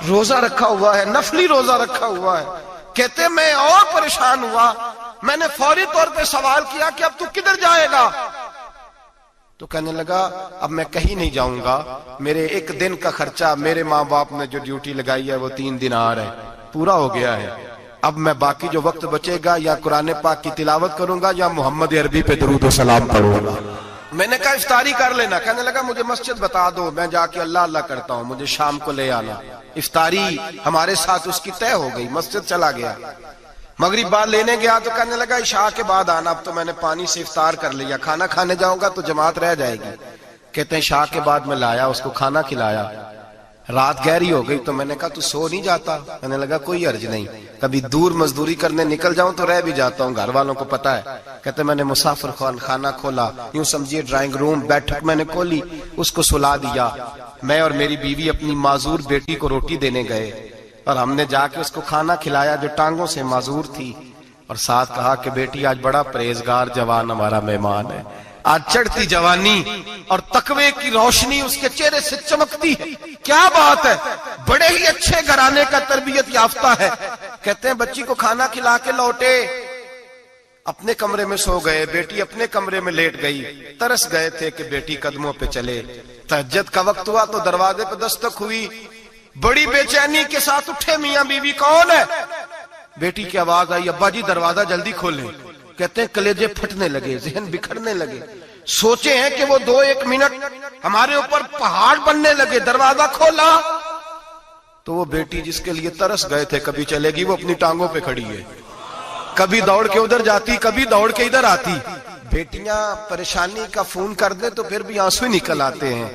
روزہ رکھا ہوا ہے، نفلی روزہ رکھا ہوا ہے. کہتے میں اور پریشان ہوا، میں نے فوری طور پہ سوال کیا کہ اب تو کدھر جائے گا؟ تو کہنے لگا اب میں کہیں نہیں جاؤں گا، میرے ایک دن کا خرچہ میرے ماں باپ نے جو ڈیوٹی لگائی ہے وہ 3 دینار ہے، پورا ہو گیا ہے. اب میں باقی جو وقت بچے گا یا قرآن پاک کی تلاوت کروں گا یا محمد عربی پہ درود و سلام پڑھوں گا. میں نے کہا افطاری کر لینا. کہنے لگا مجھے مسجد بتا دو، میں جا کے اللہ اللہ کرتا ہوں، مجھے شام کو لے آنا. افطاری ہمارے ساتھ اس کی طے ہو گئی، مسجد چلا گیا. مغرب بعد لینے گیا تو کہنے لگا عشاء کے بعد آنا. اب تو میں نے پانی سے افطار کر لیا، کھانا کھانے جاؤں گا تو جماعت رہ جائے گی. کہتے ہیں عشاء کے بعد میں لایا، اس کو کھانا کھلایا. رات گہری ہو گئی تو میں نے کہا تو سو نہیں جاتا؟ کہنے لگا کوئی عرض نہیں، کبھی دور مزدوری کرنے نکل جاؤں تو رہ بھی جاتا ہوں، گھر والوں کو پتا ہے. کہتے میں نے مسافر خانہ کھولا، یوں سمجھیے ڈرائنگ روم بیٹھک میں نے کھولی، اس کو سلا دیا. میں اور میری بیوی اپنی معذور بیٹی کو روٹی دینے گئے اور ہم نے جا کے اس کو کھانا کھلایا جو ٹانگوں سے معذور تھی، اور ساتھ کہا کہ بیٹی آج بڑا پرہیزگار جوان ہمارا مہمان ہے. آج چڑھتی جوانی اور تقوی کی روشنی اس کے چہرے سے چمکتی ہے. کیا بات ہے، بڑے ہی اچھے گھرانے کا تربیت یافتہ ہے. کہتے ہیں بچی کو کھانا کھلا کے لوٹے، اپنے کمرے میں سو گئے، بیٹی اپنے کمرے میں لیٹ گئی. ترس گئے تھے کہ بیٹی قدموں پہ چلے. تہجد کا وقت ہوا تو دروازے پہ دستک ہوئی. بڑی بے چینی کے ساتھ اٹھے میاں بیوی، کون ہے؟ بیٹی کی آواز آئی ابا جی دروازہ جلدی کھولیں. کہتے ہیں کلیجے پھٹنے لگے، ذہن بکھرنے لگے. سوچے ہیں کہ وہ 2-1 منٹ ہمارے اوپر پہاڑ بننے لگے. دروازہ کھولا تو وہ بیٹی جس کے لیے ترس گئے تھے کبھی چلے گی، وہ اپنی ٹانگوں پہ کھڑی ہے. کبھی دوڑ کے ادھر جاتی، کبھی دوڑ کے ادھر آتی. بیٹیاں پریشانی کا فون کر دیں تو پھر بھی آنسو نکل آتے ہیں،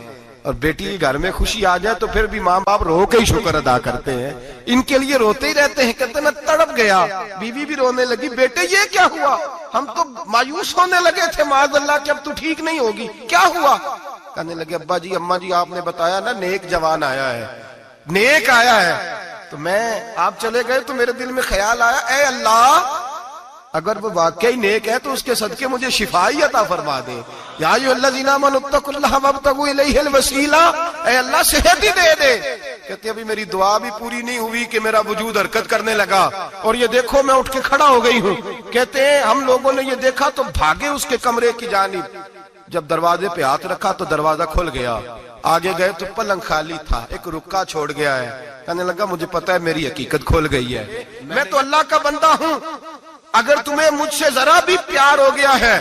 اور بیٹی گھر میں خوشی آ جائے تو پھر بھی ماں باپ رو کے ہی شکر ادا کرتے ہیں. ان کے لیے روتے ہی رہتے ہیں. کہتے ہیں میں تڑپ گیا. بیوی بھی رونے لگی، بیٹے یہ کیا ہوا؟ ہم تو مایوس ہونے لگے تھے معاذ اللہ کہ اب تو ٹھیک نہیں ہوگی، کیا ہوا؟ کہنے لگے ابا جی اماں جی آپ نے بتایا نا نیک جوان آیا ہے، نیک آیا ہے. تو میں آپ چلے گئے تو میرے دل میں خیال آیا اے اللہ اگر وہ واقعی نیک ہے تو اس کے صدقے مجھے شفائی عطا فرما دے. یا ایھا الذین آمنوا اتقوا اللہ وابتغوا الیہ الوسیلہ، اے اللہ صحت ہی دے دے. کہتے ابھی میری دعا بھی پوری نہیں ہوئی کہ میرا وجود حرکت کرنے لگا، اور یہ دیکھو میں اٹھ کے کھڑا ہو گئی ہوں. کہتے ہیں ہم لوگوں نے یہ دیکھا تو بھاگے اس کے کمرے کی جانب. جب دروازے پہ ہاتھ رکھا تو دروازہ کھل گیا. آگے گئے تو پلنگ خالی تھا، ایک رکا چھوڑ گیا ہے. کہنے لگا مجھے پتا ہے میری حقیقت کھل گئی ہے، میں تو اللہ کا بندہ ہوں. اگر تمہیں مجھ سے ذرا بھی پیار ہو گیا ہے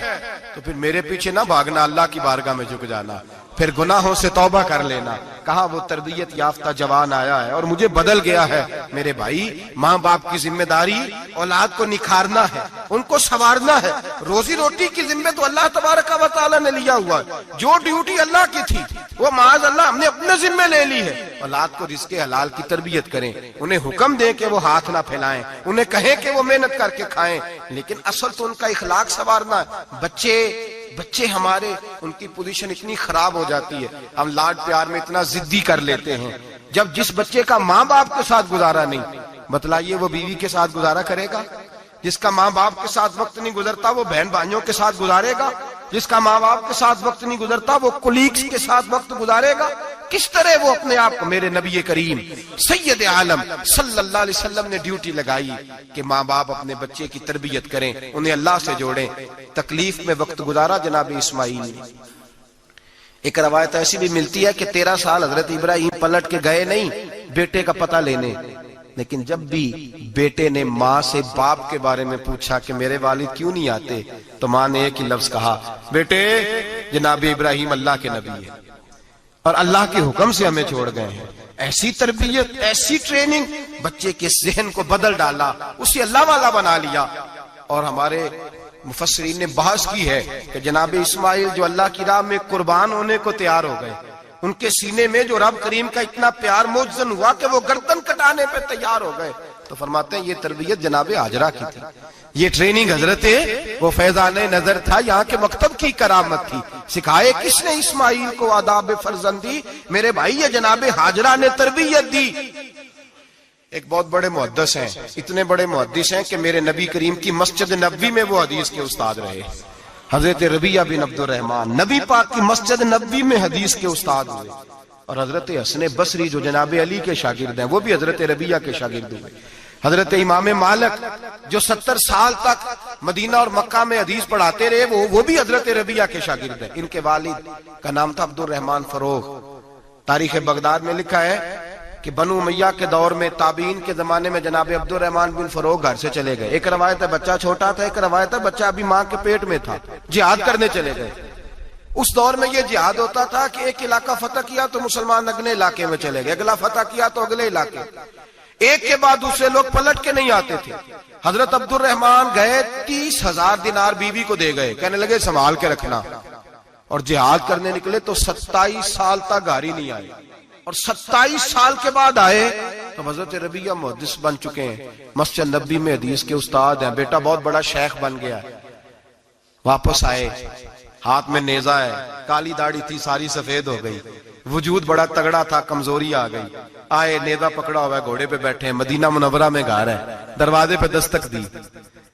تو پھر میرے پیچھے نہ بھاگنا، اللہ کی بارگاہ میں جھک جانا، پھر گناہوں سے توبہ کر لینا. کہا وہ تربیت یافتہ جوان آیا ہے اور مجھے بدل گیا ہے. میرے بھائی ماں باپ کی ذمہ داری اولاد کو نکھارنا ہے، ان کو سنوارنا ہے. روزی روٹی کی ذمہ تو اللہ تبارک و تعالیٰ نے لیا ہوا ہے. جو ڈیوٹی اللہ کی تھی وہ معاذ اللہ ہم نے اپنے ذمہ لے لی ہے. اولاد کو رزق حلال کی تربیت کریں، انہیں حکم دیں کہ وہ ہاتھ نہ پھیلائیں، انہیں کہیں کہ وہ محنت کر کے کھائیں، لیکن اصل تو ان کا اخلاق سنوارنا ہے. بچے ہمارے ان کی پوزیشن اتنی خراب ہو جاتی ہے، ہم لاڈ پیار میں اتنا ضدی کر لیتے ہیں. جب جس بچے کا ماں باپ کے ساتھ گزارا نہیں، بتلائیے وہ بیوی کے ساتھ گزارا کرے گا؟ جس کا ماں باپ کے ساتھ وقت نہیں گزرتا وہ بہن بھائیوں کے ساتھ گزارے گا؟ جس کا ماں باپ کے ساتھ وقت نہیں گزرتا وہ کولیگز کے ساتھ وقت گزارے گا؟ کس طرح وہ اپنے آپ کو، میرے نبی کریم سید عالم صلی اللہ علیہ وسلم نے ڈیوٹی لگائی کہ ماں باپ اپنے بچے کی تربیت کریں، انہیں اللہ سے جوڑیں. تکلیف میں وقت گزارا جناب اسماعیل نے. ایک روایت ایسی بھی ملتی ہے کہ 13 سال حضرت ابراہیم پلٹ کے گئے نہیں بیٹے کا پتہ لینے، لیکن جب بھی بیٹے نے ماں سے باپ کے بارے میں پوچھا کہ میرے والد کیوں نہیں آتے تو ماں نے ایک ہی لفظ کہا، بیٹے جناب ابراہیم اللہ کے نبی ہے اور اللہ کے حکم سے ہمیں چھوڑ گئے ہیں. ایسی تربیت، ایسی ٹریننگ بچے کے ذہن کو بدل ڈالا، اسے اللہ والا بنا لیا. اور ہمارے مفسرین نے بحث کی ہے کہ جناب اسماعیل جو اللہ کی راہ میں قربان ہونے کو تیار ہو گئے، ان کے سینے میں جو رب کریم کا اتنا پیار موجزن ہوا کہ وہ گردن کٹانے پہ تیار ہو گئے. تو فرماتے ہیں یہ تربیت جناب ہاجرہ کی تھی، یہ ٹریننگ حضرت وہ فیضان نظر تھا، یہاں کے مکتب کی کرامت تھی. سکھائے کس نے اسماعیل کو آداب فرزندی؟ میرے بھائی یہ جناب ہاجرہ نے تربیت دی. ایک بہت بڑے محدث ہیں، اتنے بڑے محدث ہیں کہ میرے نبی کریم کی مسجد نبوی میں وہ حدیث کے استاد رہے. حضرت ربیعہ بن عبد الرحمن نبی پاک کی مسجد نبوی میں حدیث کے استاد ہوئے. اور حضرت حسن بصری جو جناب علی کے شاگرد ہیں وہ بھی حضرت ربیہ کے شاگرد ہوئے. حضرت امام مالک جو 70 سال تک مدینہ اور مکہ میں حدیث پڑھاتے رہے وہ بھی حضرت ربیہ کے شاگرد ہیں. ان کے والد کا نام تھا عبد الرحمن فروغ. تاریخ بغداد میں لکھا ہے کہ بنو امیہ کے دور میں تابعین کے زمانے میں جناب عبد الرحمن بن فروغ گھر سے چلے گئے. ایک روایت ہے بچہ چھوٹا تھا, ایک روایت ہے بچہ ابھی ماں کے پیٹ میں تھا, جہاد کرنے چلے گئے. اس دور میں یہ جہاد ہوتا تھا کہ ایک علاقہ فتح کیا تو مسلمان اگلے علاقے میں چلے گئے, اگلا فتح کیا تو اگلے علاقے, ایک کے بعد دوسرے لوگ پلٹ کے نہیں آتے تھے. حضرت عبد الرحمن گئے 30,000 دینار بیوی کو دے گئے, کہنے لگے سنبھال کے رکھنا, اور جہاد کرنے نکلے تو 27 سال تک گھر ہی نہیں آئے, اور 27 سال کے بعد آئے تو حضرت ربیہ محدث بن چکے ہیں, مسجد نبوی میں حدیث کے استاد ہیں, بیٹا بہت بڑا شیخ بن گیا. واپس آئے, ہاتھ میں نیزہ ہے, کالی داڑھی تھی ساری سفید ہو گئی, وجود بڑا تگڑا تھا, کمزوری آ گئی. آئے, نیزہ پکڑا ہوا ہے, گھوڑے پہ بیٹھے ہیں, مدینہ منورہ میں گھر ہے, دروازے پہ دستک دی.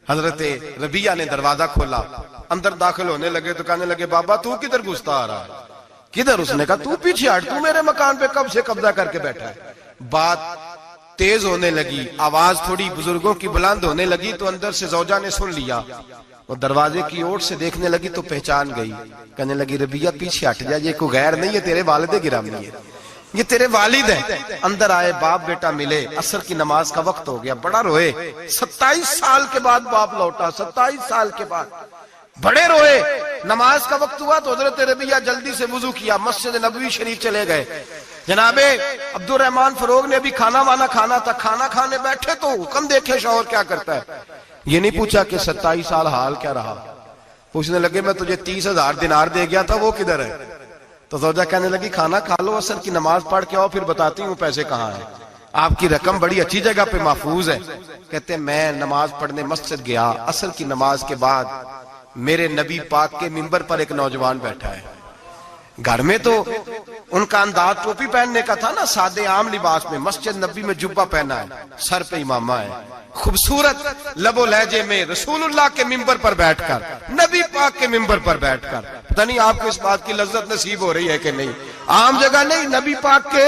حضرت ربیہ نے دروازہ کھولا, اندر داخل ہونے لگے تو کہنے لگے بابا تو کدھر گھستا آ رہا ہے؟ کدھر؟ اس نے کہا تو پیچھے ہٹ, تو میرے مکان پہ کب سے قبضہ کر کے بیٹھا ہے. بات تیز ہونے لگی, آواز تھوڑی بزرگوں کی بلند ہونے لگی تو اندر سے زوجہ نے سن لیا, اور دروازے کی اوٹ سے دیکھنے لگی تو پہچان گئی. کہنے لگی ربیہ پیچھے ہٹ جا, یہ کوئی غیر نہیں ہے, تیرے والد گرامی ہے, یہ تیرے والد ہیں. اندر آئے, باپ بیٹا ملے, عصر کی نماز کا وقت ہو گیا, بڑا روئے. 27 سال کے بعد باپ لوٹا, 27 سال کے بعد بڑے روئے. نماز کا وقت ہوا تو حضرت ربیہ جلدی سے وضو کیا, مسجد نبوی شریف چلے گئے. جناب عبد الرحمن فروغ نے بھی کھانا وانا کھانا تھا, کھانا کھانے بیٹھے تو حکم دیکھے شوہر کیا کرتا ہے. یہ نہیں پوچھا کہ 27 سال حال کیا رہا, پوچھنے لگے میں تجھے 30,000 دینار دے گیا تھا, وہ کدھر ہے؟ تو زوجہ کہنے لگی کھانا کھا لو, عصر کی نماز پڑھ کے آؤ, پھر بتاتی ہوں پیسے کہاں ہیں. آپ کی رقم بڑی اچھی جگہ پہ محفوظ ہے. کہتے ہیں میں نماز پڑھنے مسجد گیا, عصر کی نماز کے بعد میرے نبی پاک کے منبر پر ایک نوجوان بیٹھا ہے. گھر میں تو ان کا انداز ٹوپی پہننے کا تھا نا, سادے عام لباس میں, مسجد نبی میں جبہ پہنا ہے, سر پہ امامہ ہے, خوبصورت لب و لہجے میں رسول اللہ کے منبر پر بیٹھ کر, نبی پاک کے منبر پر بیٹھ کر, پتہ نہیں آپ کو اس بات کی لذت نصیب ہو رہی ہے کہ نہیں, عام جگہ نہیں, نبی پاک کے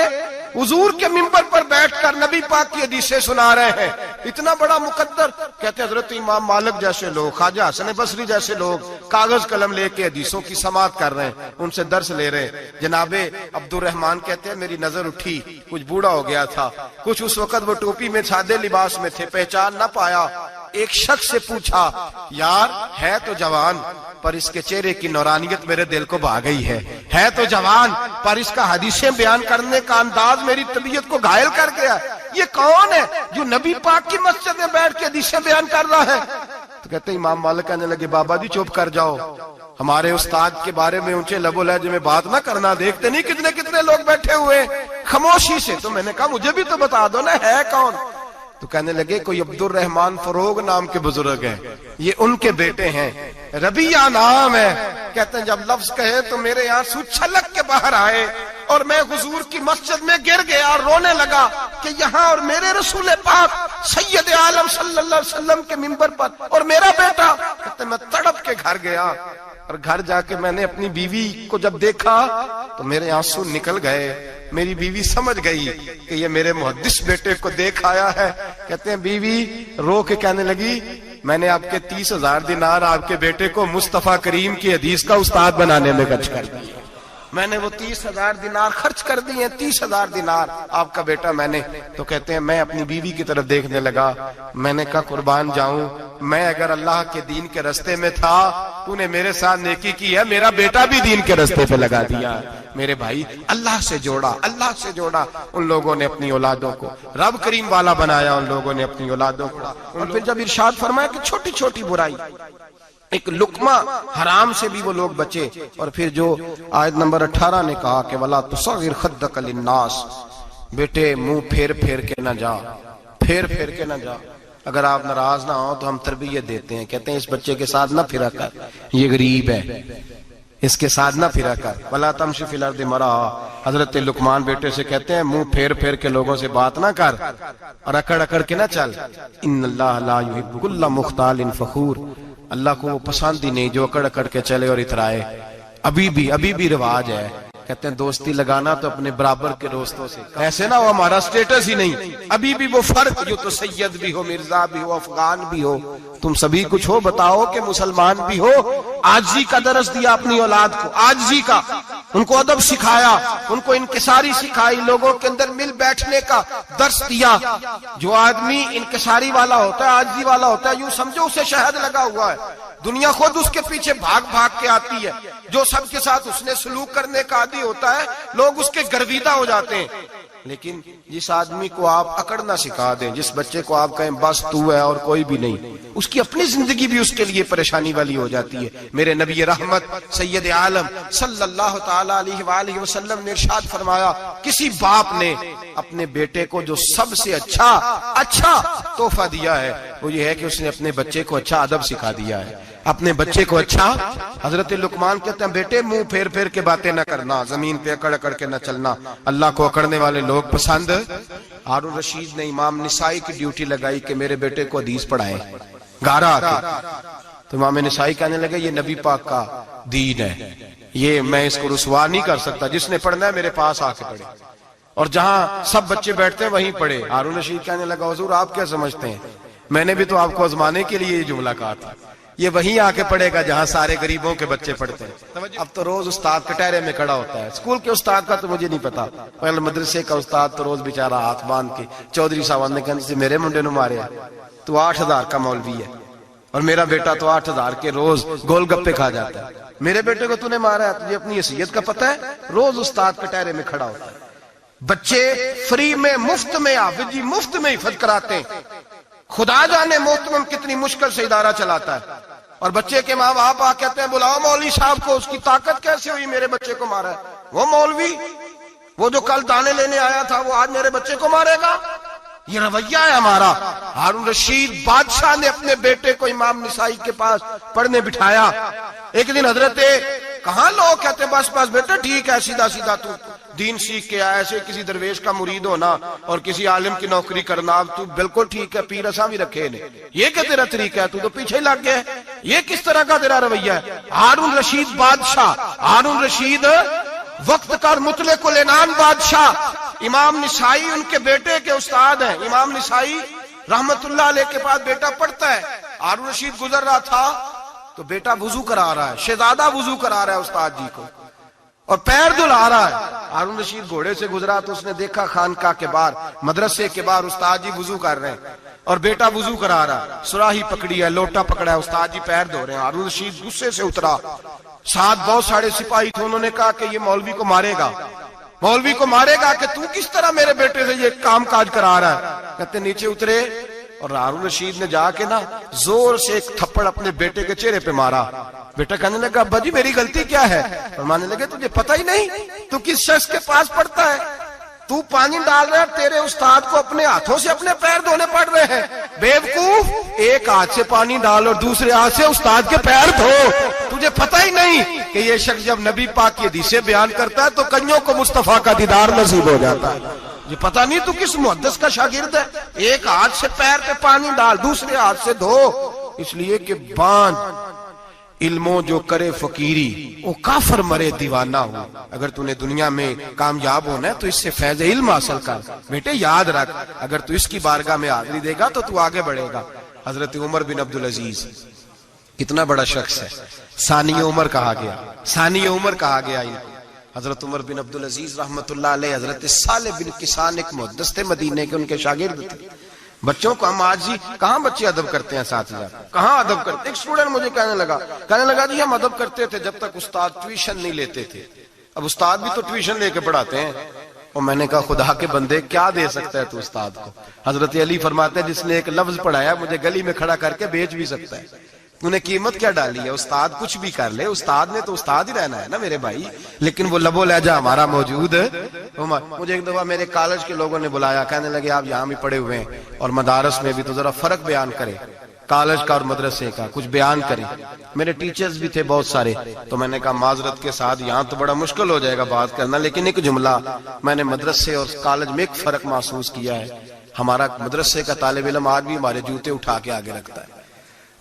حضور کے منبر پر بیٹھ کر نبی پاک کی حدیثیں سنا رہے ہیں. اتنا بڑا مقدر. کہتے حضرت امام مالک جیسے لوگ, خواجہ حسن بصری جیسے لوگ کاغذ قلم لے کے حدیثوں کی سماعت کر رہے ہیں, ان سے درس لے رہے ہیں. جناب عبد الرحمن کہتے ہیں میری نظر اٹھی, کچھ بوڑھا ہو گیا تھا, کچھ اس وقت وہ ٹوپی میں سادے لباس میں تھے, پہچان نہ پایا. ایک شخص سے پوچھا یار ہے تو جوان پر اس کے چہرے کی نورانیت میرے دل کو بھا گئی ہے تو جوان پر اس کا حدیثیں بیان کرنے کا انداز میری طبیعت کو گھائل کر گیا. یہ کون ہے جو نبی پاک کی مسجد میں بیٹھ کے حدیثیں بیان کر رہا ہے؟ تو کہتے امام مالک کہنے لگے بابا جی چپ کر جاؤ, ہمارے استاد کے بارے میں اونچے لب و لہجے میں بات نہ کرنا, دیکھتے نہیں کتنے کتنے لوگ بیٹھے ہوئے خاموشی سے. تو میں نے کہا مجھے بھی تو بتا دو نا ہے کون. تو کہنے لگے کوئی عبد الرحمن فروغ نام کے بزرگ ہیں, یہ ان کے بیٹے ہیں, ربیہ نام ہے. کہتے ہیں جب لفظ کہے تو میرے آنسو چھلک کے باہر آئے اور میں حضور کی مسجد میں گر گیا اور رونے لگا کہ یہاں اور میرے رسول پاک سید عالم صلی اللہ علیہ وسلم کے منبر پر اور میرا بیٹا. کہتے میں تڑپ کے گھر گیا اور گھر جا کے میں نے اپنی بیوی کو جب دیکھا تو میرے آنسو نکل گئے. میری بیوی سمجھ گئی کہ یہ میرے محدث بیٹے کو دیکھ آیا ہے. کہتے ہیں بیوی رو کے کہنے لگی میں نے آپ کے 30,000 دینار آپ کے بیٹے کو مصطفیٰ کریم کی حدیث کا استاد بنانے میں خرچ کر دیے. میں نے وہ 30,000 دینار خرچ کر دیے, 30,000 دینار آپ کا بیٹا میں نے. تو کہتے ہیں میں اپنی بیوی کی طرف دیکھنے لگا, میں نے کہا قربان جاؤں, میں اگر اللہ کے دین کے رستے میں تھا تو نے میرے ساتھ نیکی کی ہے, میرا بیٹا بھی دین کے رستے پہ لگا دیا. میرے بھائی اللہ سے جوڑا, اللہ سے جوڑا. ان لوگوں نے اپنی اولادوں کو رب کریم والا بنایا, ان لوگوں نے اپنی اولادوں کو. اور پھر جب ارشاد فرمایا کہ چھوٹی چھوٹی برائی, ایک لقمہ حرام سے بھی وہ لوگ بچے. اور پھر جو آیت نمبر 18 نے کہا کہ وَلَا تُصَغِّرْ خَدَّكَ لِلنَّاسِ, بیٹے منہ پھیر پھیر کے نہ جا, پھیر پھیر کے نہ جا. اگر آپ ناراض نہ ہو تو ہم تربیت دیتے ہیں, کہتے ہیں اس بچے کے ساتھ نہ پھرا کر, یہ غریب ہے, اس کے ساتھ نہ پھرا کر. وَلَا تَمْشِ فِي الْأَرْضِ مَرَحًا, حضرت لقمان بیٹے سے کہتے ہیں منہ پھیر پھیر کے لوگوں سے بات نہ کر اور اکڑ اکڑ کے نہ چل. إِنَّ اللَّهَ لَا يُحِبُّ كُلَّ مُخْتَالٍ فَخُورٍ, اللہ کو وہ پسند ہی نہیں جو اکڑ اکڑ کے چلے اور اترائے. ابھی بھی رواج ہے, کہتے ہیں دوستی لگانا تو اپنے برابر کے دوستوں سے، ایسے نہ وہ ہمارا سٹیٹس ہی نہیں، ابھی بھی وہ فرق جو تو سید بھی ہو، مرزا بھی ہو، افغان بھی ہو، تم سبھی کچھ ہو، بتاؤ کہ مسلمان بھی ہو۔ عاجزی کا درس دیا اپنی اولاد کو، عاجزی کا، ان کو ادب سکھایا، ان کو انکساری سکھائی، لوگوں کے اندر مل بیٹھنے کا درس دیا۔ جو آدمی انکساری والا ہوتا ہے، عاجزی والا ہوتا ہے، یوں سمجھو اسے شہد لگا ہوا ہے، دنیا خود اس کے پیچھے بھاگ بھاگ کے آتی ہے۔ جو سب کے ساتھ اس نے سلوک کرنے کا عادی ہوتا ہے، لوگ اس کے گرویدہ ہو جاتے ہیں۔ لیکن جس آدمی کو آپ اکڑنا سکھا دیں، جس بچے کو آپ کہیں بس تو ہے اور کوئی بھی نہیں، اس کی اپنی زندگی بھی اس کے لیے پریشانی والی ہو جاتی ہے۔ میرے نبی رحمت سید عالم صلی اللہ تعالی علیہ وآلہ وسلم نے ارشاد فرمایا، کسی باپ نے اپنے بیٹے کو جو سب سے اچھا تحفہ دیا ہے وہ یہ ہے کہ اس نے اپنے بچے کو اچھا ادب سکھا دیا ہے، اپنے بچے کو اچھا۔ حضرت لقمان کہتے ہیں بیٹے منہ پھیر پھیر کے باتیں نہ کرنا، زمین پہ اکڑ اکڑ کے نہ چلنا، اللہ کو اکڑنے والے لوگ پسند۔ ہارون رشید نے امام نسائی کی ڈیوٹی لگائی کہ میرے بیٹے کو حدیث پڑھائے گارا آتے، تو امام نسائی کہنے لگے یہ نبی پاک کا دین ہے، یہ میں اس کو رسوا نہیں کر سکتا، جس نے پڑھنا ہے میرے پاس آ کے پڑھے، اور جہاں سب بچے بیٹھتے ہیں وہیں پڑھے۔ ہارون رشید کہنے لگا حضور آپ کیا سمجھتے ہیں، میں نے بھی تو آپ کو آزمانے کے لیے یہ جملہ کہا تھا، یہ وہیں آ کے پڑھے گا جہاں سارے غریبوں کے بچے پڑھتے ہیں۔ اب تو روز استاد کٹہرے میں کھڑا ہوتا ہے، اسکول کے استاد کا تو مجھے نہیں پتا، پہلے مدرسے کا استاد تو روز بیچارہ ہاتھ باندھ کے چودھری صاحب نے کہنے سے میرے منڈے نو مارے تو 8,000 کا مولوی ہے، اور میرا بیٹا تو 8,000 کے روز گول گپے کھا جاتا ہے، میرے بیٹے کو تو نے مارا ہے، تجھے اپنی حیثیت کا پتہ ہے؟ روز استاد کٹہرے میں کھڑا ہوتا ہے۔ بچے فری میں مفت میں حافظ جی مفت میں حفظ کراتے ہیں، خدا جانے محتمم کتنی مشکل سے ادارہ چلاتا ہے، اور بچے کے ماں باپ آ کہتے ہیں بلاؤ مولوی صاحب کو، اس کی طاقت کیسے ہوئی میرے بچے کو مارا ہے؟ وہ مولوی وہ جو کل دانے لینے آیا تھا وہ آج میرے بچے کو مارے گا؟ یہ رویہ ہے ہمارا۔ ہارون رشید بادشاہ نے اپنے بیٹے کو امام نسائی کے پاس پڑھنے بٹھایا۔ ایک دن حضرت کہاں لوگ کہتے بس بس بیٹا ٹھیک ہے، سیدھا سیدھا تو دین سیکھ کے آیا، ایسے کسی درویش کا مرید ہونا اور کسی عالم کی نوکری کرنا، اب تو بالکل ٹھیک ہے، پیر اساں بھی رکھے نے، یہ کہ تیرا طریقہ ہے، تو تو پیچھے لگ گیا ہے، یہ کس طرح کا تیرا رویہ ہے؟ ہارون رشید بادشاہ، ہارون رشید وقت کا مطلق العنان بادشاہ، امام نسائی ان کے بیٹے کے استاد ہیں، امام نسائی رحمت اللہ علیہ کے پاس بیٹا پڑھتا ہے۔ ہارون رشید گزر رہا تھا تو بیٹا وضو کرا رہا ہے، شہزادہ وضو کرا رہا ہے استاد جی کو، اور پیر دھلا رہا ہے۔ ہارون رشید گھوڑے سے گزرا تو اس نے دیکھا خانقاہ کے باہر، مدرسے کے باہر استاد جی وضو کر رہے ہیں اور بیٹا وضو کرا رہا ہے، سراہی پکڑی ہے، لوٹا پکڑا ہے، استاد جی پیر دھو رہے ہیں۔ ہارون رشید غصے سے اترا، ساتھ بہت سارے سپاہی تھے، انہوں نے کہا کہ یہ مولوی کو مارے گا، مولوی کو مارے گا کہ تو کس طرح میرے بیٹے سے یہ کام کاج کرا رہا ہے؟ کہتے نیچے اترے اور ہارون رشید نے جا کے نا زور سے ایک تھپڑ اپنے بیٹے کے چہرے پہ مارا۔ بیٹا کہنے لگا ابا جی میری غلطی کیا ہے؟ فرمانے لگے تجھے پتہ ہی نہیں تو کس شخص کے پاس پڑھتا ہے؟ تو پانی ڈال رہا ہے، تیرے استاد کو اپنے ہاتھوں سے اپنے پیر دھونے پڑ رہے ہیں، بیوقوف، ایک ہاتھ سے پانی ڈال اور دوسرے ہاتھ سے استاد کے پیر دھو، تجھے پتہ ہی نہیں کہ یہ شخص جب نبی پاک کی حدیثیں بیان کرتا ہے تو کئیوں کو مصطفیٰ کا دیدار نصیب ہو جاتا ہے۔ یہ پتہ نہیں تو کس محدث کا شاگرد ہے، ایک ہاتھ سے پیر پہ پانی ڈال دوسرے ہاتھ سے دھو، اس لیے کہ باندھ علموں جو کرے فقیری وہ کافر مرے دیوانہ ہو۔ اگر تو نے دنیا میں کامیاب ہونا ہے تو اس سے فیض علم حاصل کر، بیٹے یاد رکھ، اگر تو اس کی بارگاہ میں حاضری دے گا تو آگے بڑھے گا۔ حضرت عمر بن عبدالعزیز کتنا بڑا شخص ہے، ثانی عمر کہا گیا، ثانی عمر کہا گیا۔ حضرت عمر بن عبدالعزیز رحمت اللہ علیہ، حضرت صالح بن کسان ایک محدث تھے مدینے کے، ان کے شاگرد تھے۔ بچوں کو ہم آج ہی کہاں بچے ادب کرتے ہیں، اساتذہ کہاں ادب کرتے؟ ایک اسٹوڈنٹ مجھے کہنے لگا جی ہم ادب کرتے تھے جب تک استاد ٹیوشن نہیں لیتے تھے، اب استاد بھی تو ٹیوشن لے کے پڑھاتے ہیں۔ اور میں نے کہا خدا کے بندے کیا دے سکتا ہے تو استاد کو؟ حضرت علی فرماتے ہیں جس نے ایک لفظ پڑھایا مجھے گلی میں کھڑا کر کے بیچ بھی سکتا ہے، تو نے قیمت کیا ڈالی ہے؟ استاد کچھ بھی کر لے، استاد نے تو استاد ہی رہنا ہے نا میرے بھائی، لیکن وہ لب و لہجہ ہمارا موجود ہے۔ مجھے ایک دفعہ میرے کالج کے لوگوں نے بلایا، کہنے لگے آپ یہاں بھی پڑھے ہوئے ہیں اور مدارس میں بھی، تو ذرا فرق بیان کریں کالج کا اور مدرسے کا، کچھ بیان کریں۔ میرے ٹیچرز بھی تھے بہت سارے، تو میں نے کہا معذرت کے ساتھ یہاں تو بڑا مشکل ہو جائے گا بات کرنا، لیکن ایک جملہ میں نے مدرسے اور کالج میں ایک فرق محسوس کیا ہے، ہمارا مدرسے کا طالب علم آج بھی ہمارے جوتے اٹھا کے آگے رکھتا ہے،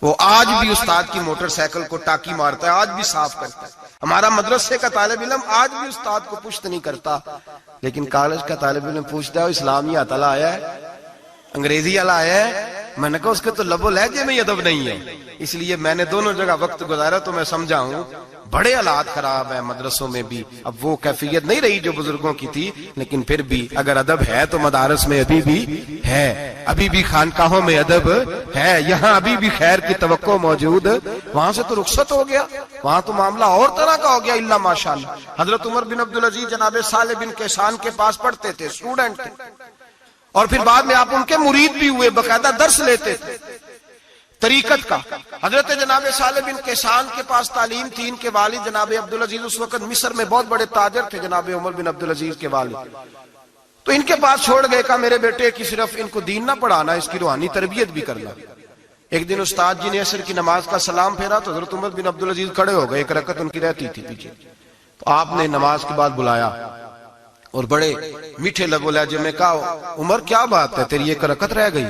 وہ آج بھی استاد کی موٹر سائیکل کو ٹاکی مارتا ہے، آج بھی صاف کرتا ہے۔ ہمارا مدرسے کا طالب علم آج بھی استاد کو پشت نہیں کرتا، لیکن کالج کا طالب علم پوچھتا ہے اسلامی اتلا آیا ہے، انگریزی والا آیا ہے؟ میں نے کہا اس کے تو لب و لہجے میں ادب نہیں ہے۔ اس لیے میں نے دونوں جگہ وقت گزارا تو میں سمجھا ہوں بڑے حالات خراب ہیں مدرسوں میں بھی۔ اب وہ کیفیت نہیں رہی جو بزرگوں کی تھی، لیکن پھر بھی اگر ادب ہے تو مدارس میں ابھی بھی ہے، ابھی بھی خانقاہوں میں ادب ہے، یہاں ابھی بھی خیر کی توقع موجود۔ وہاں سے تو رخصت ہو گیا، وہاں تو معاملہ اور طرح کا ہو گیا، الا ماشاءاللہ۔ حضرت عمر بن عبدالعزیز جناب صالح بن کیسان کے پاس پڑھتے تھے، اسٹوڈنٹ تھے، اور پھر بعد میں آپ ان کے مرید بھی ہوئے، باقاعدہ درس لیتے تھے طریقت کا۔ حضرت جناب صالح بن کیسان کے پاس تعلیم تھی، ان کے والد جناب عبدالعزیز اس وقت مصر میں بہت بڑے تاجر تھے، جناب عمر بن عبدالعزیز کے والد۔ تو ان کے پاس چھوڑ گئے، کہا میرے بیٹے کی صرف ان کو دین نہ پڑھانا، اس کی روحانی تربیت بھی کرنا۔ ایک دن استاد جی نے عصر کی نماز کا سلام پھیرا تو حضرت عمر بن عبدالعزیز کھڑے ہو گئے، ایک رکعت ان کی رہتی تھی پیچھے، تو آپ نے نماز کے بعد بلایا اور بڑے میٹھے لب و لہجے میں کہا عمر کیا بات ہے تیری ایک رکعت رہ گئی؟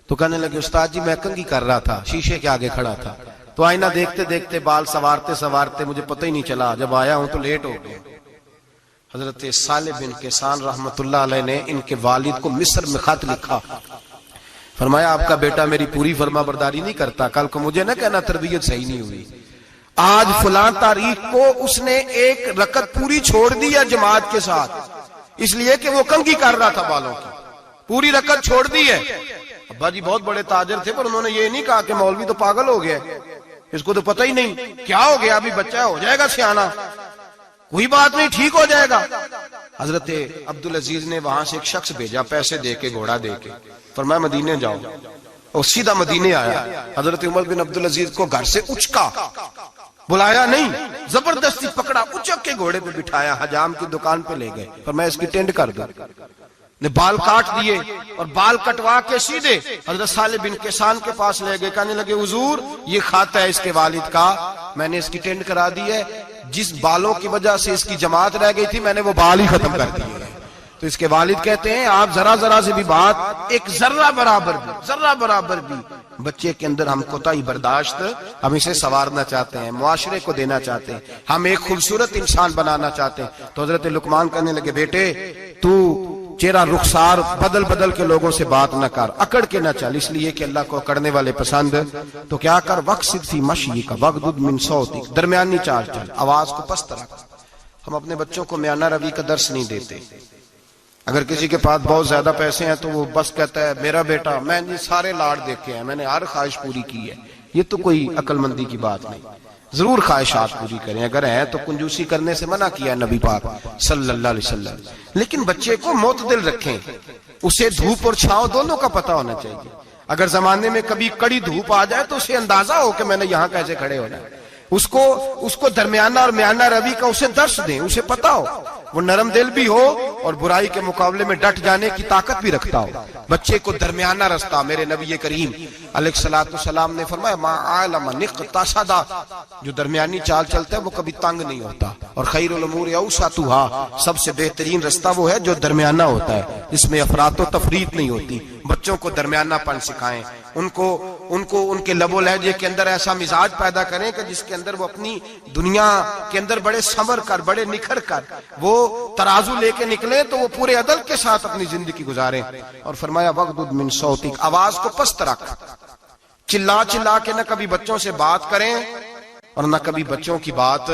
تو کہنے لگے استاد جی میں کنگھی کر رہا تھا، شیشے کے آگے کھڑا تھا، تو آئینہ دیکھتے دیکھتے بال سوارتے سوارتے مجھے پتہ ہی نہیں چلا، جب آیا ہوں تو لیٹ ہو گیا۔ حضرت صالح بن کیسان رحمت اللہ علیہ نے ان کے والد کو مصر میں خط لکھا، فرمایا آپ کا بیٹا میری پوری فرما برداری نہیں کرتا، کل کو مجھے نہ کہنا تربیت صحیح نہیں ہوئی۔ آج فلاں تاریخ کو اس نے ایک رکعت پوری چھوڑ دی ہے جماعت کے ساتھ، اس لیے کہ وہ کنگھی کر رہا تھا بالوں کی، پوری رکعت چھوڑ دی ہے۔ ابا جی بہت بڑے تاجر تھے، پر انہوں نے یہ نہیں کہا کہ مولوی تو پاگل ہو گیا، اس کو تو پتہ ہی نہیں کیا ہو گیا، ابھی بچہ ہو جائے گا سیانا، کوئی بات نہیں ٹھیک ہو جائے گا۔ حضرت عبدالعزیز نے وہاں سے ایک شخص بھیجا، پیسے دے کے گھوڑا دے کے، فرمایا مدینے جاؤ، اور سیدھا مدینے آیا۔ حضرت عمر بن عبدالعزیز کو گھر سے اچکا، بلایا نہیں، زبردستی پکڑا، اچک کے گھوڑے پہ بٹھایا، حجام کی دکان پہ لے گئے، فرمایا اس کی ٹینڈ کر دو، نے بال کاٹ دیے اور بال کٹوا کے سیدھے حضرت صالح بن کیسان کے پاس لے گئے، کہنے لگے حضور یہ خاتا ہے اس کے والد کا، میں نے اس کی ٹینڈ کرا دی ہے، جس بالوں کی وجہ سے اس کی جماعت رہ گئی تھی میں نے وہ بال ہی ختم کر دیے۔ تو اس کے والد کہتے ہیں آپ ذرا ذرا سے بھی بات، ایک ذرہ برابر بھی بچے کے اندر ہم کوتاہی برداشت، ہم اسے سنوارنا چاہتے ہیں، معاشرے کو دینا چاہتے ہیں، ہم ایک خوبصورت انسان بنانا چاہتے ہیں۔ تو حضرت لقمان کہنے لگے بیٹے تو چہرہ رخسار بدل بدل کے لوگوں سے بات نہ کر، اکڑ کے نہ چل، اس لیے کہ اللہ کو اکڑنے والے پسند۔ تو کیا کر وقصد فی مشی کا وغضض من صوتک، درمیانی چال چل، آواز کو پست رکھ۔ ہم اپنے بچوں کو میانہ روی کا درس نہیں دیتے۔ اگر کسی کے پاس بہت زیادہ پیسے ہیں تو وہ بس کہتا ہے میرا بیٹا، میں نے سارے لاڑ دیکھے ہیں، میں نے ہر خواہش پوری کی ہے، یہ تو کوئی عقل مندی کی بات نہیں۔ ضرور خواہشات پوری کریں، اگر ہیں تو کنجوسی کرنے سے منع کیا ہے نبی پاک صلی اللہ علیہ وسلم، لیکن بچے کو معتدل رکھیں، اسے دھوپ اور چھاؤں دونوں کا پتہ ہونا چاہیے۔ اگر زمانے میں کبھی کڑی دھوپ آ جائے تو اسے اندازہ ہو کہ میں نے یہاں کیسے کھڑے ہونا ہے، اس کو درمیانہ اور میانہ روی کا اسے درس دیں، اسے پتہ ہو، وہ نرم دل بھی ہو اور برائی کے مقابلے میں ڈٹ جانے کی طاقت بھی رکھتا ہو۔ بچے کو درمیانہ رستہ، میرے نبی کریم علیہ الصلوۃ والسلام نے فرمایا ما علم نقتصد، جو درمیانی چال چلتا ہے وہ کبھی تنگ نہیں ہوتا، اور خیر الامور اوسطها، سب سے بہترین رستہ وہ ہے جو درمیانہ ہوتا ہے، جس میں افراط و تفریط نہیں ہوتی۔ بچوں کو درمیانہ پن سکھائیں، ان کے لب و لہجے کے اندر ایسا مزاج پیدا کریں کہ جس کے اندر وہ اپنی دنیا کے اندر بڑے سنور کر، بڑے نکھر کر وہ ترازو لے کے نکلیں تو وہ پورے عدل کے ساتھ اپنی زندگی گزاریں۔ اور فرمایا وغضض من صوتک، آواز کو پست رکھ، چلا چلا کے نہ کبھی بچوں سے بات کریں اور نہ کبھی بچوں کی بات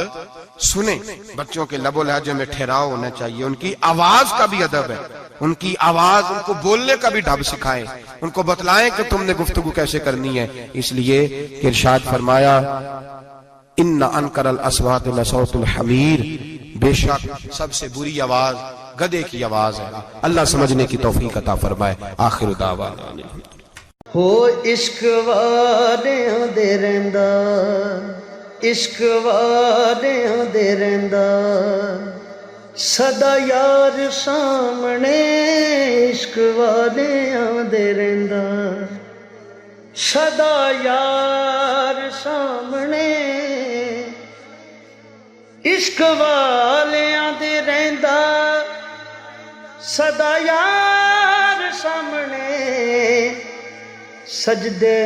سنیں۔ بچوں کے لب و لہجے میں ٹھہراؤ ہونا چاہیے، ان کی آواز کا بھی ادب ہے، ان کی آواز، ان کو بولنے کا بھی ڈھب سکھائیں، ان کو بتلائیں کہ تم نے گفتگو کیسے کرنی ہے۔ اس لیے کہ ارشاد فرمایا ان انکر الاصوات لصوت الحمیر، بے شک سب سے بری آواز گدھے کی آواز ہے۔ اللہ سمجھنے کی توفیق عطا فرمائے۔ آخر دعوانا ہو عشق والیاں دے رہندا، عشق والیاں دے رہندا، سدا یار سامنے عشق والیاں دے رہندا، سدا یار سامنے عشق والیاں دے رہندا، سدا یار سامنے سجدے